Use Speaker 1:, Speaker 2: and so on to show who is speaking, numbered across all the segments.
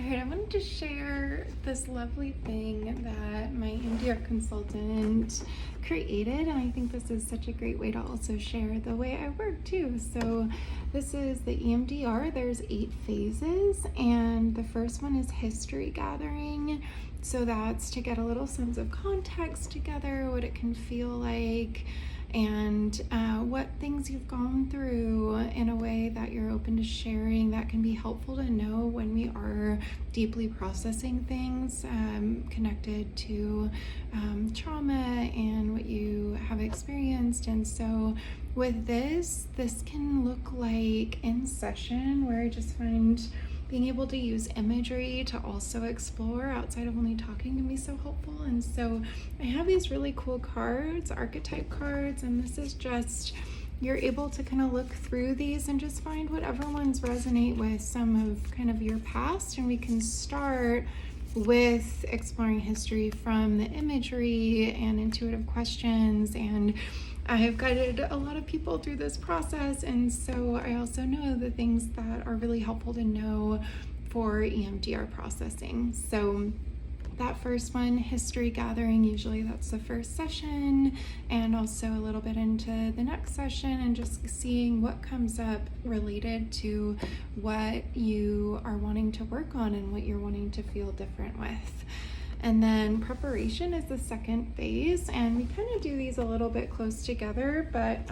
Speaker 1: All right, I wanted to share this lovely thing that my EMDR consultant created, and I think this is such a great way to also share the way I work too. So this is the EMDR. There's 8 phases, and the first one is history gathering. So that's to get a little sense of context together, what it can feel like, and what things you've gone through in a way that you're open to sharing. That can be helpful to know when we are deeply processing things connected to trauma and what you have experienced. And so with this can look like in session, where I just find being able to use imagery to also explore outside of only talking can be so helpful. And so I have these really cool cards, archetype cards, and this is just, you're able to kind of look through these and just find whatever ones resonate with some of kind of your past. And we can start with exploring history from the imagery and intuitive questions. And I have guided a lot of people through this process, and so I also know the things that are really helpful to know for EMDR processing. So that first one, history gathering, usually that's the first session, and also a little bit into the next session, and just seeing what comes up related to what you are wanting to work on and what you're wanting to feel different with. And then preparation is the second phase, and we kind of do these a little bit close together, but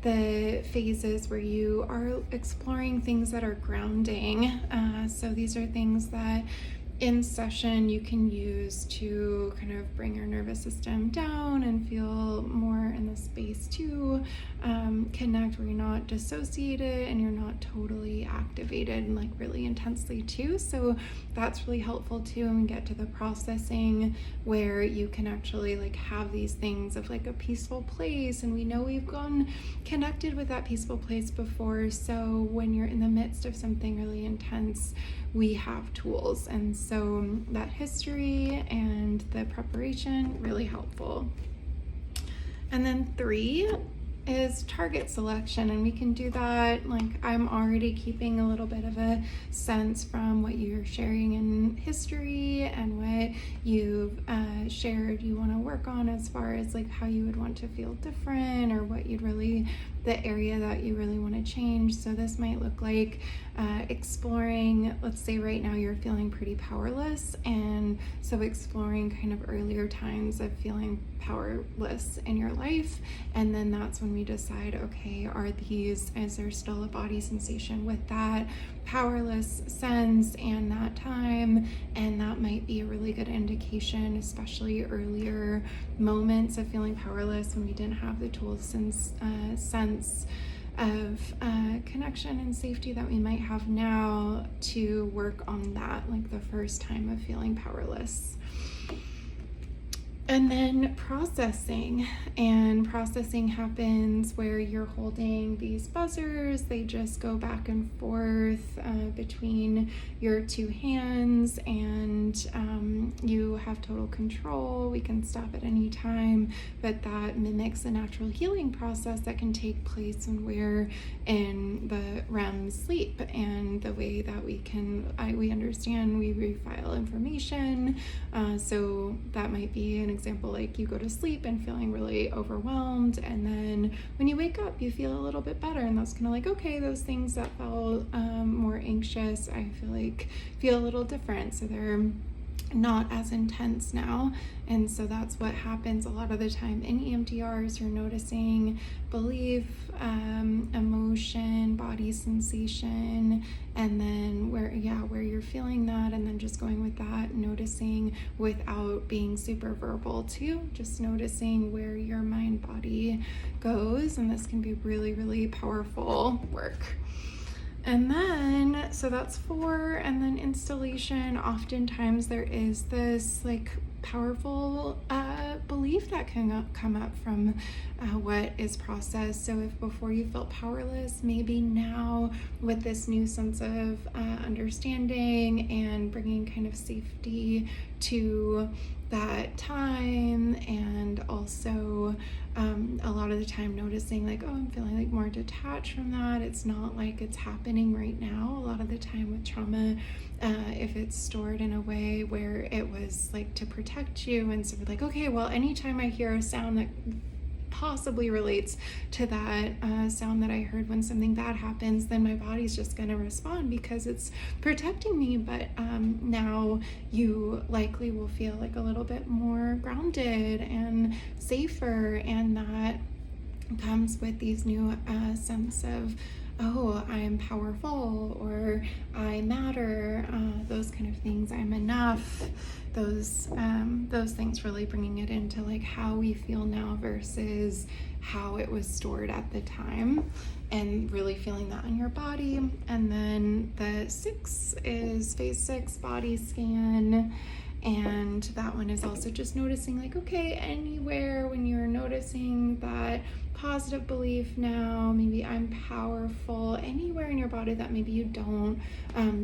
Speaker 1: the phases where you are exploring things that are grounding. So these are things that in session you can use to kind of bring your nervous system down and feel more in the space to connect, where you're not dissociated and you're not totally activated and like really intensely too. So that's really helpful too. And we get to the processing where you can actually like have these things of like a peaceful place, and we know we've gone connected with that peaceful place before. So when you're in the midst of something really intense, we have tools. And so that history and the preparation, really helpful. And then 3 is target selection, and we can do that like I'm already keeping a little bit of a sense from what you're sharing in history and what you've shared you want to work on as far as like how you would want to feel different, or what you'd really, the area that you really want to change. So this might look like exploring, let's say right now you're feeling pretty powerless, and so exploring kind of earlier times of feeling powerless in your life. And then that's when we decide, okay, is there still a body sensation with that powerless sense and that time? And that might be a really good indication, especially earlier moments of feeling powerless when we didn't have the tools and sense of connection and safety that we might have now, to work on that, like the first time of feeling powerless. And then processing happens where you're holding these buzzers. They just go back and forth between your 2 hands, and you have total control. We can stop at any time, but that mimics the natural healing process that can take place when we're in the REM sleep. And the way that we understand, we refile information. So that might be an example, like you go to sleep and feeling really overwhelmed, and then when you wake up you feel a little bit better, and that's kind of like, okay, those things that felt more anxious, I feel a little different, so they're not as intense now. And so that's what happens a lot of the time in EMDRs. You're noticing belief, emotion, body sensation, and then where you're feeling that, and then just going with that, noticing without being super verbal too, just noticing where your mind body goes. And this can be really, really powerful work. And then, so that's 4, and then installation, oftentimes there is this like powerful belief that can come up from what is processed. So if before you felt powerless, maybe now with this new sense of understanding and bringing kind of safety to that time, and also a lot of the time noticing like, oh, I'm feeling like more detached from that. It's not like it's happening right now. A lot of the time with trauma, if it's stored in a way where it was like to protect you, and so we're like, okay, well, anytime I hear a sound that possibly relates to that sound that I heard when something bad happens, then my body's just going to respond because it's protecting me. But now you likely will feel like a little bit more grounded and safer, and that comes with these new sense of, oh, I'm powerful, or I matter, those kind of things. I'm enough. Those things really bringing it into like how we feel now versus how it was stored at the time, and really feeling that in your body. And then the 6 is phase 6 body scan. And that one is also just noticing like, okay, anywhere when you're noticing that positive belief now, maybe I'm powerful, anywhere in your body that maybe you don't,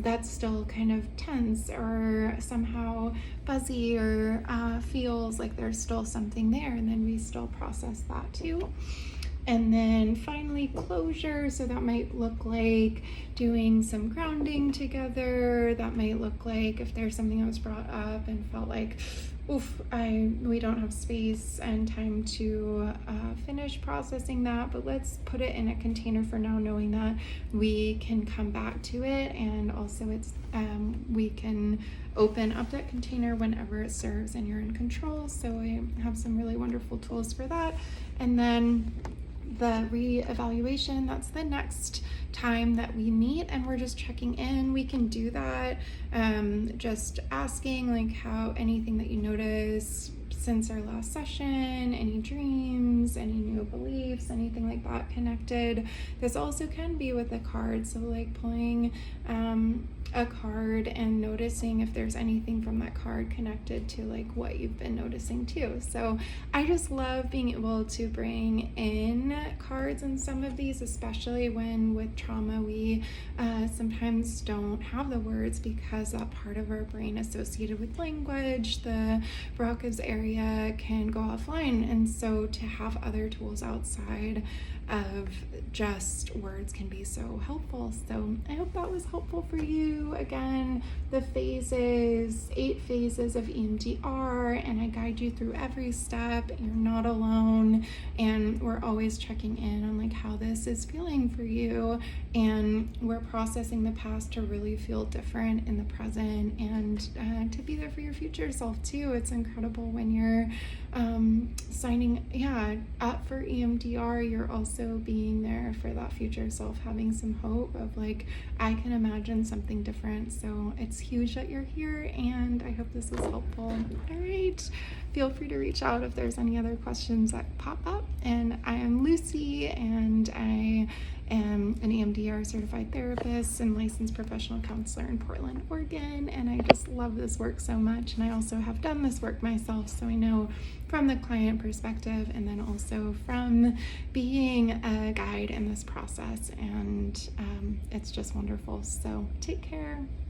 Speaker 1: that's still kind of tense or somehow fuzzy, or feels like there's still something there, and then we still process that too. And then finally, closure. So that might look like doing some grounding together. That might look like if there's something that was brought up and felt like, oof, we don't have space and time to finish processing that, but let's put it in a container for now, knowing that we can come back to it, and also it's we can open up that container whenever it serves and you're in control. So I have some really wonderful tools for that. And then the re-evaluation, that's the next time that we meet, and we're just checking in. We can do that just asking like how anything that you notice since our last session, any dreams, any new beliefs, anything like that connected. This also can be with a card, so like pulling a card and noticing if there's anything from that card connected to like what you've been noticing too. So I just love being able to bring in cards in some of these, especially when with trauma we sometimes don't have the words because that part of our brain associated with language, the Broca's area, can go offline, and so to have other tools outside of just words can be so helpful. So I hope that was helpful for you. Again, the phases, 8 phases of EMDR, and I guide you through every step. You're not alone, and we're always checking in on like how this is feeling for you, and we're processing the past to really feel different in the present, and to be there for your future self too. It's incredible when you're signing up for EMDR, you're also being there for that future self, having some hope of like, I can imagine something different. So it's huge that you're here, and I hope this was helpful. All right, feel free to reach out if there's any other questions that pop up. And I am Lucy, and I am an EMDR certified therapist and licensed professional counselor in Portland, Oregon, and I just love this work so much. And I also have done this work myself, so I know from the client perspective, and then also from being a guide in this process, and it's just wonderful. So take care.